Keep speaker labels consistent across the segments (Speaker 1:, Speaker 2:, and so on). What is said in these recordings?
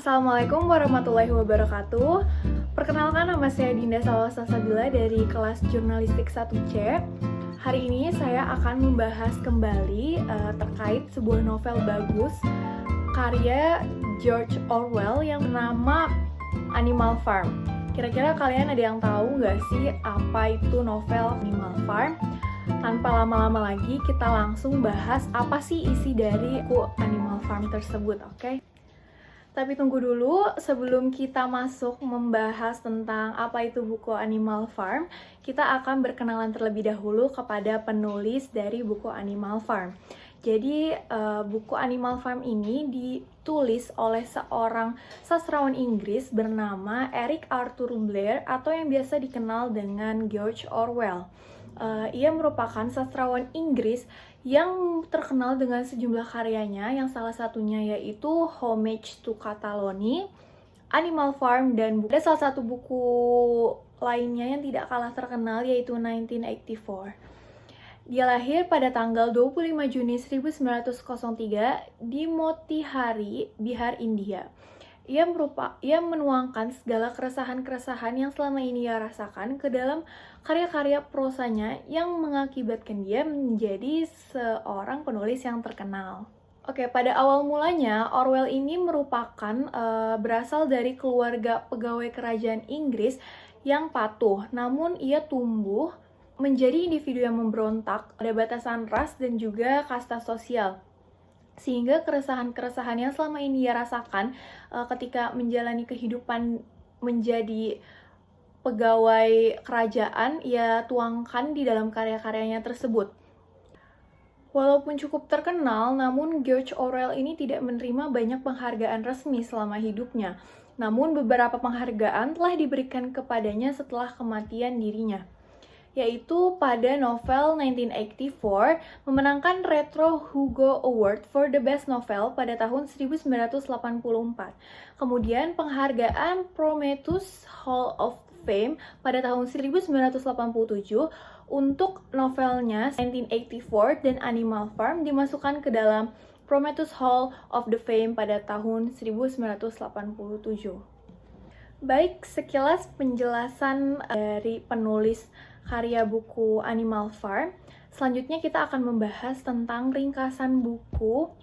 Speaker 1: Assalamualaikum warahmatullahi wabarakatuh. Perkenalkan, nama saya Dinda Salsabila dari kelas Jurnalistik 1C. Hari ini saya akan membahas kembali terkait sebuah novel bagus karya George Orwell yang bernama Animal Farm. Kira-kira kalian ada yang tahu nggak sih apa itu novel Animal Farm? Tanpa lama-lama lagi, kita langsung bahas apa sih isi dari buku Animal Farm tersebut, oke? Tapi tunggu dulu, sebelum kita masuk membahas tentang apa itu buku Animal Farm, kita akan berkenalan terlebih dahulu kepada penulis dari buku Animal Farm. Jadi, buku Animal Farm ini ditulis oleh seorang sastrawan Inggris bernama Eric Arthur Blair atau yang biasa dikenal dengan George Orwell. Ia merupakan sastrawan Inggris yang terkenal dengan sejumlah karyanya, yang salah satunya yaitu Homage to Catalonia, Animal Farm, dan ada salah satu buku lainnya yang tidak kalah terkenal yaitu 1984. Dia lahir pada tanggal 25 Juni 1903 di Motihari, Bihar, India. Ia menuangkan segala keresahan-keresahan yang selama ini ia rasakan ke dalam karya-karya prosanya yang mengakibatkan dia menjadi seorang penulis yang terkenal. Oke, pada awal mulanya Orwell ini merupakan berasal dari keluarga pegawai kerajaan Inggris yang patuh, namun ia tumbuh menjadi individu yang memberontak pada batasan ras dan juga kasta sosial. Sehingga keresahan-keresahan yang selama ini ia rasakan ketika menjalani kehidupan menjadi pegawai kerajaan, ia tuangkan di dalam karya-karyanya tersebut. Walaupun cukup terkenal, namun George Orwell ini tidak menerima banyak penghargaan resmi selama hidupnya. Namun beberapa penghargaan telah diberikan kepadanya setelah kematian dirinya, yaitu pada novel 1984 memenangkan Retro Hugo Award for the Best Novel pada tahun 1984. Kemudian penghargaan Prometheus Hall of Fame pada tahun 1987 untuk novelnya 1984 dan Animal Farm dimasukkan ke dalam Prometheus Hall of the Fame pada tahun 1987. Baik, sekilas penjelasan dari penulis karya buku Animal Farm. Selanjutnya kita akan membahas tentang ringkasan buku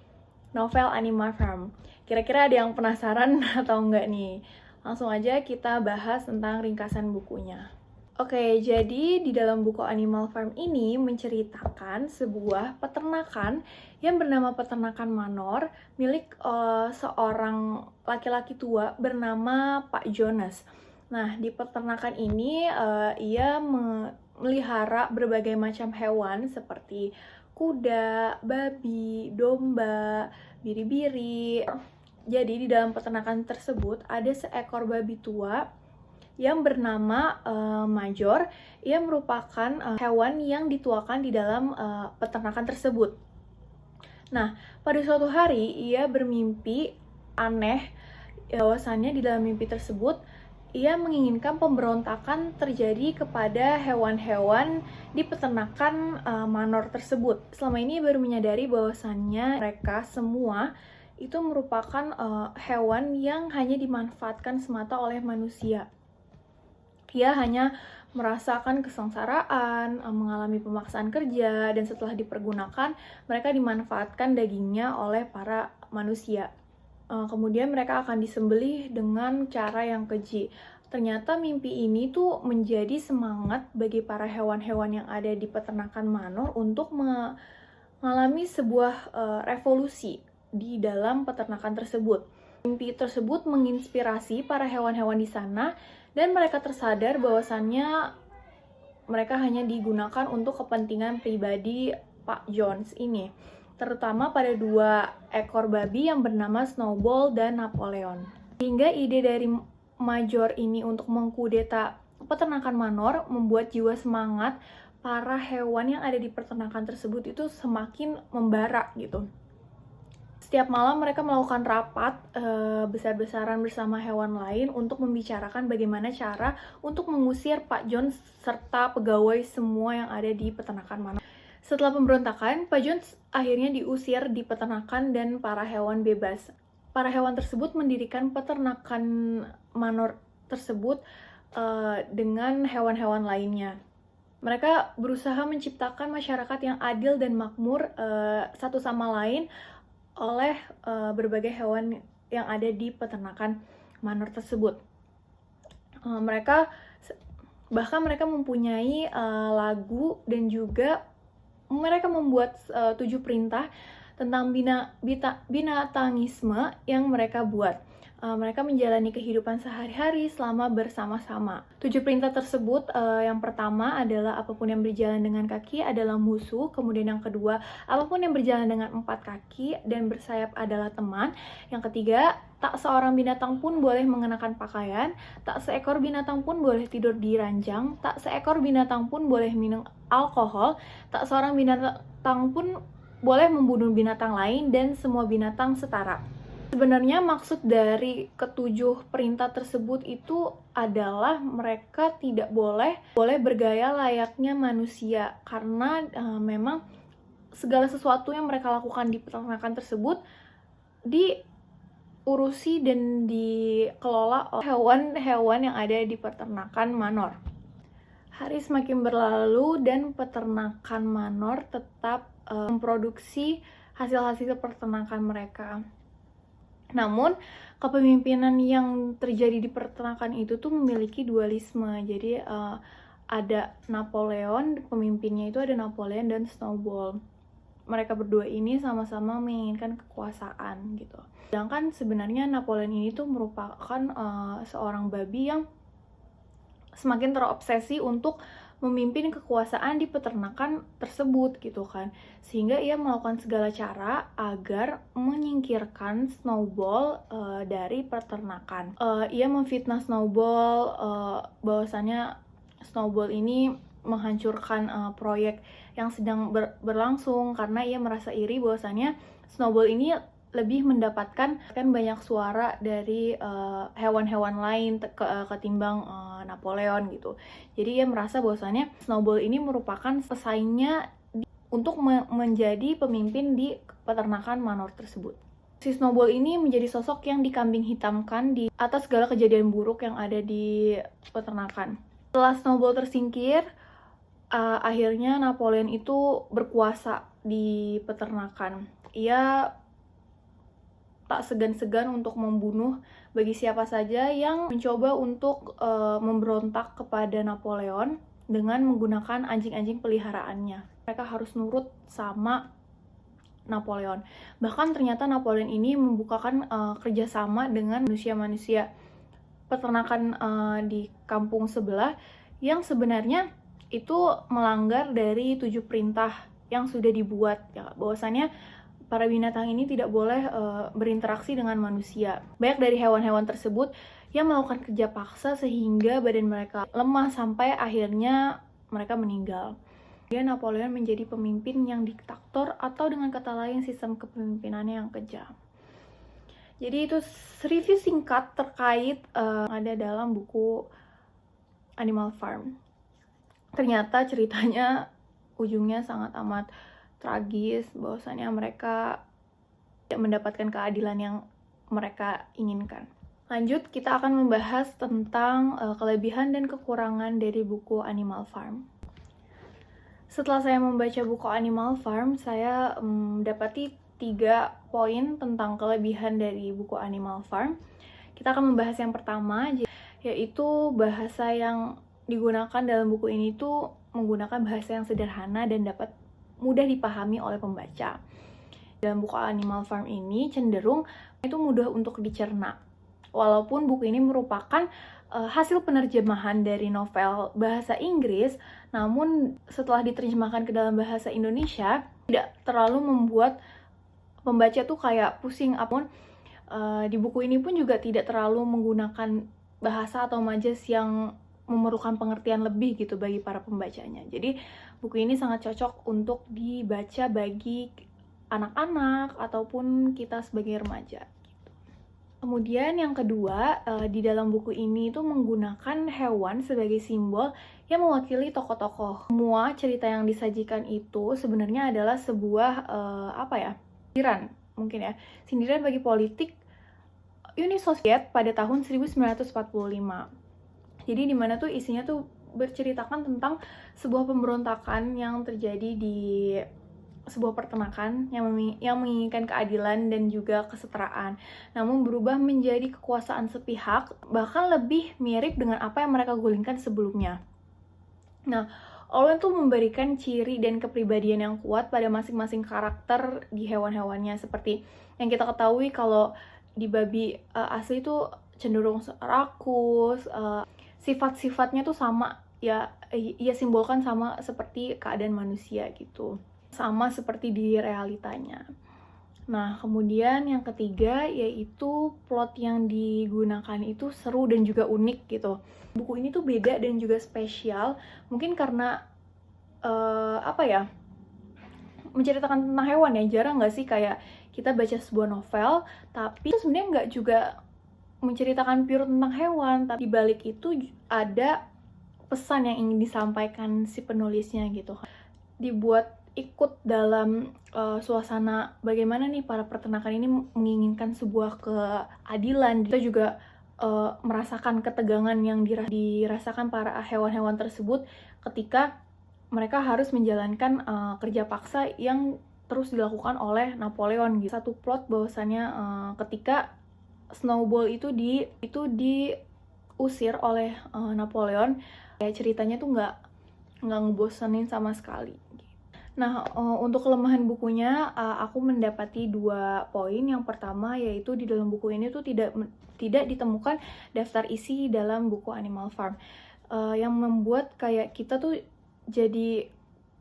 Speaker 1: novel Animal Farm. Kira-kira ada yang penasaran atau enggak nih? Langsung aja kita bahas tentang ringkasan bukunya. Oke, jadi di dalam buku Animal Farm ini menceritakan sebuah peternakan yang bernama Peternakan Manor milik seorang laki-laki tua bernama Pak Jonas. Nah, di peternakan ini ia melihara berbagai macam hewan seperti kuda, babi, domba, biri-biri. Jadi di dalam peternakan tersebut ada seekor babi tua yang bernama Major. Ia merupakan hewan yang dituakan di dalam peternakan tersebut. Nah, pada suatu hari ia bermimpi aneh, bahwasannya di dalam mimpi tersebut ia menginginkan pemberontakan terjadi kepada hewan-hewan di peternakan manor tersebut. Selama ini baru menyadari bahwasannya mereka semua itu merupakan hewan yang hanya dimanfaatkan semata oleh manusia. Ia hanya merasakan kesengsaraan, mengalami pemaksaan kerja, dan setelah dipergunakan, mereka dimanfaatkan dagingnya oleh para manusia. Kemudian mereka akan disembelih dengan cara yang keji. Ternyata mimpi ini tuh menjadi semangat bagi para hewan-hewan yang ada di peternakan manor untuk mengalami sebuah revolusi di dalam peternakan tersebut. Mimpi tersebut menginspirasi para hewan-hewan di sana dan mereka tersadar bahwasannya mereka hanya digunakan untuk kepentingan pribadi Pak Jones ini, terutama pada dua ekor babi yang bernama Snowball dan Napoleon. Sehingga ide dari Major ini untuk mengkudeta peternakan manor membuat jiwa semangat para hewan yang ada di peternakan tersebut itu semakin membara gitu. Setiap malam mereka melakukan rapat besar-besaran bersama hewan lain untuk membicarakan bagaimana cara untuk mengusir Pak Jones serta pegawai semua yang ada di peternakan manor. Setelah pemberontakan, Pak Jones akhirnya diusir di peternakan dan para hewan bebas. para hewan tersebut mendirikan peternakan manor tersebut dengan hewan-hewan lainnya. Mereka berusaha menciptakan masyarakat yang adil dan makmur satu sama lain oleh berbagai hewan yang ada di peternakan manor tersebut. Mereka mempunyai lagu, dan juga mereka membuat 7 perintah tentang binatangisme yang mereka buat. Mereka menjalani kehidupan sehari-hari selama bersama-sama. 7 perintah tersebut, yang pertama adalah apapun yang berjalan dengan kaki adalah musuh. Kemudian yang kedua, apapun yang berjalan dengan 4 kaki dan bersayap adalah teman. Yang ketiga, tak seorang binatang pun boleh mengenakan pakaian. Tak seekor binatang pun boleh tidur di ranjang. Tak seekor binatang pun boleh minum alkohol. Tak seorang binatang pun boleh membunuh binatang lain, dan semua binatang setara. Sebenarnya maksud dari ketujuh perintah tersebut itu adalah mereka tidak boleh bergaya layaknya manusia, karena memang segala sesuatu yang mereka lakukan di peternakan tersebut diurusi dan dikelola oleh hewan-hewan yang ada di peternakan manor. Hari semakin berlalu dan peternakan manor tetap memproduksi hasil-hasil peternakan mereka. Namun, kepemimpinan yang terjadi di peternakan itu tuh memiliki dualisme. Jadi ada Napoleon, pemimpinnya itu ada Napoleon dan Snowball. Mereka berdua ini sama-sama menginginkan kekuasaan gitu. Sedangkan sebenarnya Napoleon ini tuh merupakan seorang babi yang semakin terobsesi untuk memimpin kekuasaan di peternakan tersebut gitu kan, sehingga ia melakukan segala cara agar menyingkirkan Snowball dari peternakan. Ia memfitnah Snowball bahwasannya Snowball ini menghancurkan proyek yang sedang berlangsung, karena ia merasa iri bahwasannya Snowball ini lebih mendapatkan banyak suara dari hewan-hewan lain ketimbang Napoleon gitu. Jadi ia merasa bahwasannya Snowball ini merupakan pesaingnya untuk menjadi pemimpin di peternakan manor tersebut. Si Snowball ini menjadi sosok yang dikambing hitamkan di atas segala kejadian buruk yang ada di peternakan. Setelah Snowball tersingkir, akhirnya Napoleon itu berkuasa di peternakan. Ia tak segan-segan untuk membunuh bagi siapa saja yang mencoba untuk memberontak kepada Napoleon dengan menggunakan anjing-anjing peliharaannya. Mereka harus nurut sama Napoleon. Bahkan ternyata Napoleon ini membukakan kerjasama dengan manusia-manusia peternakan di kampung sebelah yang sebenarnya itu melanggar dari 7 perintah yang sudah dibuat, ya, bahwasannya para binatang ini tidak boleh berinteraksi dengan manusia. Banyak dari hewan-hewan tersebut yang melakukan kerja paksa sehingga badan mereka lemah sampai akhirnya mereka meninggal. Kemudian Napoleon menjadi pemimpin yang diktator, atau dengan kata lain sistem kepemimpinannya yang kejam. Jadi itu review singkat terkait ada dalam buku Animal Farm. Ternyata ceritanya ujungnya sangat amat tragis, bahwasannya mereka tidak mendapatkan keadilan yang mereka inginkan. Lanjut, kita akan membahas tentang kelebihan dan kekurangan dari buku Animal Farm. Setelah saya membaca buku Animal Farm, saya mendapati 3 poin tentang kelebihan dari buku Animal Farm. Kita akan membahas yang pertama, yaitu bahasa yang digunakan dalam buku ini tuh menggunakan bahasa yang sederhana dan dapat mudah dipahami oleh pembaca. Dalam buku Animal Farm ini cenderung itu mudah untuk dicerna. Walaupun buku ini merupakan hasil penerjemahan dari novel bahasa Inggris, namun setelah diterjemahkan ke dalam bahasa Indonesia tidak terlalu membuat pembaca tuh kayak pusing. Apapun di buku ini pun juga tidak terlalu menggunakan bahasa atau majas yang memerlukan pengertian lebih gitu bagi para pembacanya. Jadi buku ini sangat cocok untuk dibaca bagi anak-anak ataupun kita sebagai remaja. Kemudian yang kedua, di dalam buku ini itu menggunakan hewan sebagai simbol yang mewakili tokoh-tokoh. Semua cerita yang disajikan itu sebenarnya adalah sebuah sindiran mungkin ya, sindiran bagi politik Uni Soviet pada tahun 1945. Jadi di mana tuh isinya tuh berceritakan tentang sebuah pemberontakan yang terjadi di sebuah peternakan yang menginginkan keadilan dan juga kesetaraan, namun berubah menjadi kekuasaan sepihak, bahkan lebih mirip dengan apa yang mereka gulingkan sebelumnya. Nah, Orwell tuh memberikan ciri dan kepribadian yang kuat pada masing-masing karakter di hewan-hewannya, seperti yang kita ketahui kalau di babi asli tuh cenderung rakus, sifat-sifatnya tuh sama ya, ia simbolkan sama seperti keadaan manusia gitu, sama seperti di realitanya. Nah, kemudian yang ketiga yaitu plot yang digunakan itu seru dan juga unik gitu. Buku ini tuh beda dan juga spesial, mungkin karena menceritakan tentang hewan ya. Jarang nggak sih kayak kita baca sebuah novel tapi itu sebenarnya nggak juga menceritakan pure tentang hewan, tapi dibalik itu ada pesan yang ingin disampaikan si penulisnya gitu. Dibuat ikut dalam suasana bagaimana nih para peternakan ini menginginkan sebuah keadilan. Kita juga merasakan ketegangan yang dirasakan para hewan-hewan tersebut ketika mereka harus menjalankan kerja paksa yang terus dilakukan oleh Napoleon gitu. Satu plot bahwasannya ketika Snowball itu diusir oleh Napoleon, kayak ceritanya tuh nggak ngebosenin sama sekali. Nah, untuk kelemahan bukunya, aku mendapati 2 poin. Yang pertama yaitu di dalam buku ini tuh tidak ditemukan daftar isi dalam buku Animal Farm, yang membuat kayak kita tuh jadi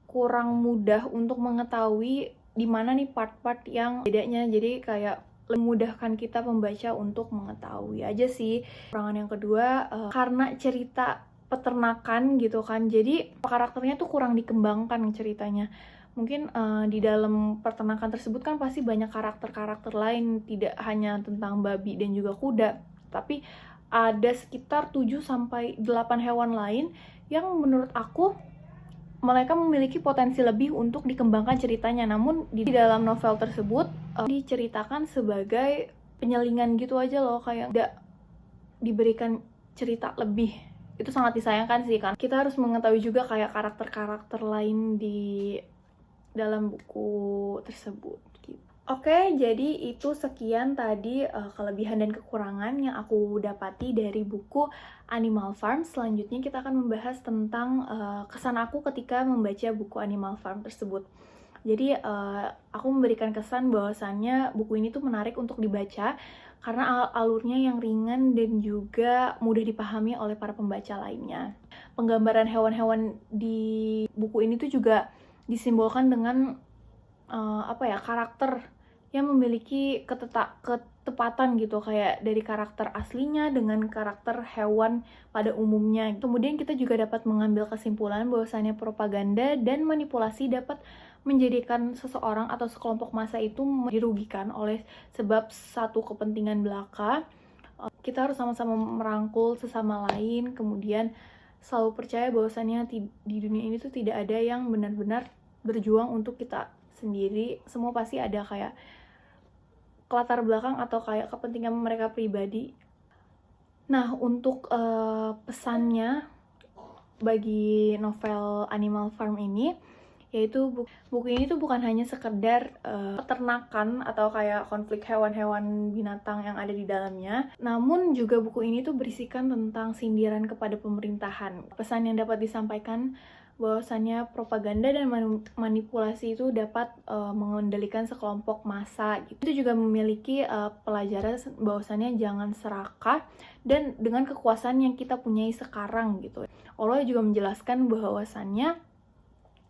Speaker 1: kurang mudah untuk mengetahui di mana nih part-part yang bedanya. Jadi kayak memudahkan kita pembaca untuk mengetahui aja sih. Kekurangan yang kedua, karena cerita peternakan gitu kan, jadi karakternya tuh kurang dikembangkan ceritanya. Mungkin di dalam peternakan tersebut kan pasti banyak karakter-karakter lain, tidak hanya tentang babi dan juga kuda, tapi ada sekitar 7-8 hewan lain yang menurut aku mereka memiliki potensi lebih untuk dikembangkan ceritanya. Namun di dalam novel tersebut diceritakan sebagai penyelingan gitu aja loh, kayak tidak diberikan cerita lebih. Itu sangat disayangkan sih, kan kita harus mengetahui juga kayak karakter-karakter lain di dalam buku tersebut gitu. Oke, jadi itu sekian tadi kelebihan dan kekurangan yang aku dapati dari buku Animal Farm. Selanjutnya kita akan membahas tentang kesan aku ketika membaca buku Animal Farm tersebut. Jadi aku memberikan kesan bahwasannya buku ini tuh menarik untuk dibaca karena alurnya yang ringan dan juga mudah dipahami oleh para pembaca lainnya. Penggambaran hewan-hewan di buku ini tuh juga disimbolkan dengan karakter yang memiliki ketepatan gitu, kayak dari karakter aslinya dengan karakter hewan pada umumnya. Kemudian kita juga dapat mengambil kesimpulan bahwasannya propaganda dan manipulasi dapat menjadikan seseorang atau sekelompok massa itu dirugikan oleh sebab satu kepentingan belaka. Kita harus sama-sama merangkul sesama lain, kemudian selalu percaya bahwasannya di dunia ini tuh tidak ada yang benar-benar berjuang untuk kita sendiri. Semua pasti ada kayak latar belakang atau kayak kepentingan mereka pribadi. Nah, untuk pesannya bagi novel Animal Farm ini, yaitu buku ini tuh bukan hanya sekedar peternakan atau kayak konflik hewan-hewan binatang yang ada di dalamnya, namun juga buku ini tuh berisikan tentang sindiran kepada pemerintahan. Pesan yang dapat disampaikan bahwasannya propaganda dan manipulasi itu dapat mengendalikan sekelompok massa gitu. Itu juga memiliki pelajaran bahwasannya jangan serakah dan dengan kekuasaan yang kita punyai sekarang gitu. Allah juga menjelaskan bahwasannya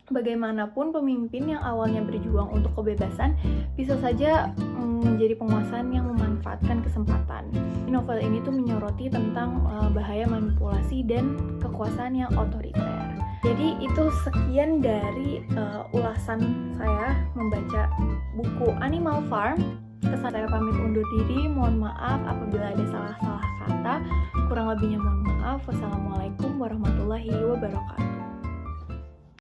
Speaker 1: bagaimanapun pemimpin yang awalnya berjuang untuk kebebasan bisa saja menjadi penguasa yang memanfaatkan kesempatan. Novel ini tuh menyoroti tentang bahaya manipulasi dan kekuasaan yang otoriter. Jadi itu sekian dari ulasan saya membaca buku Animal Farm. Kesan saya pamit undur diri, mohon maaf apabila ada salah-salah kata. Kurang lebihnya mohon maaf. Wassalamualaikum warahmatullahi wabarakatuh.